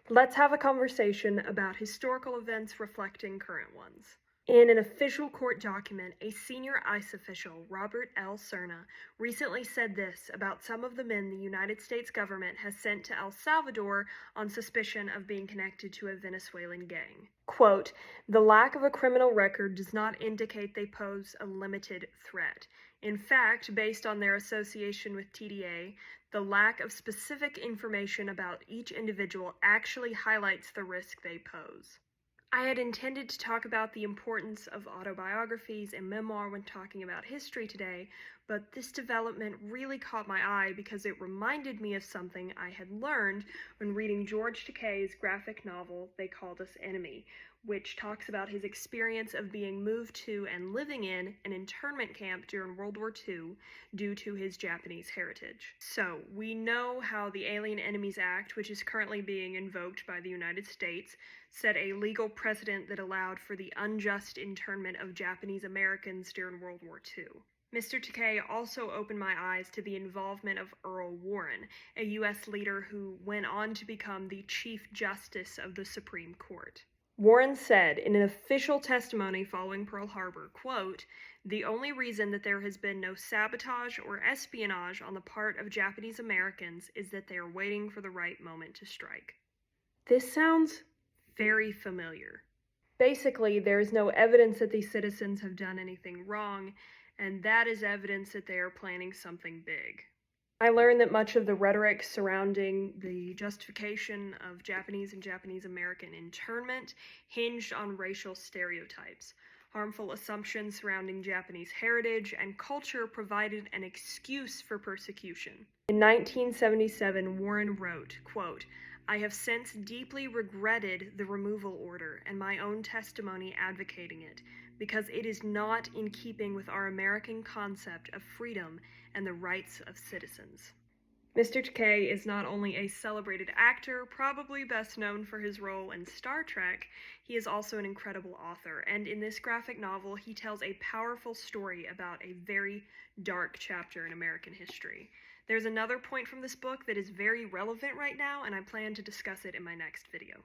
Let's have a conversation about historical events reflecting current ones. In an official court document, a senior ICE official, Robert L. Cerna, recently said this about some of the men the United States government has sent to El Salvador on suspicion of being connected to a Venezuelan gang. Quote, "The lack of a criminal record does not indicate they pose a limited threat. In fact, based on their association with TDA, the lack of specific information about each individual actually highlights the risk they pose." I had intended to talk about the importance of autobiographies and memoir when talking about history today, but this development really caught my eye because it reminded me of something I had learned when reading George Takei's graphic novel, They Called Us Enemy, which talks about his experience of being moved to and living in an internment camp during World War II due to his Japanese heritage. So, we know how the Alien Enemies Act, which is currently being invoked by the United States, set a legal precedent that allowed for the unjust internment of Japanese Americans during World War II. Mr. Takei also opened my eyes to the involvement of Earl Warren, a U.S. leader who went on to become the Chief Justice of the Supreme Court. Warren said in an official testimony following Pearl Harbor, quote, "The only reason that there has been no sabotage or espionage on the part of Japanese Americans is that they are waiting for the right moment to strike." This sounds very familiar. Basically, there is no evidence that these citizens have done anything wrong, and that is evidence that they are planning something big. I learned that much of the rhetoric surrounding the justification of Japanese and Japanese American internment hinged on racial stereotypes. Harmful assumptions surrounding Japanese heritage and culture provided an excuse for persecution. In 1977, Warren wrote, quote, "I have since deeply regretted the removal order and my own testimony advocating it, because it is not in keeping with our American concept of freedom and the rights of citizens." Mr. Takei is not only a celebrated actor, probably best known for his role in Star Trek, he is also an incredible author, and in this graphic novel, he tells a powerful story about a very dark chapter in American history. There's another point from this book that is very relevant right now, and I plan to discuss it in my next video.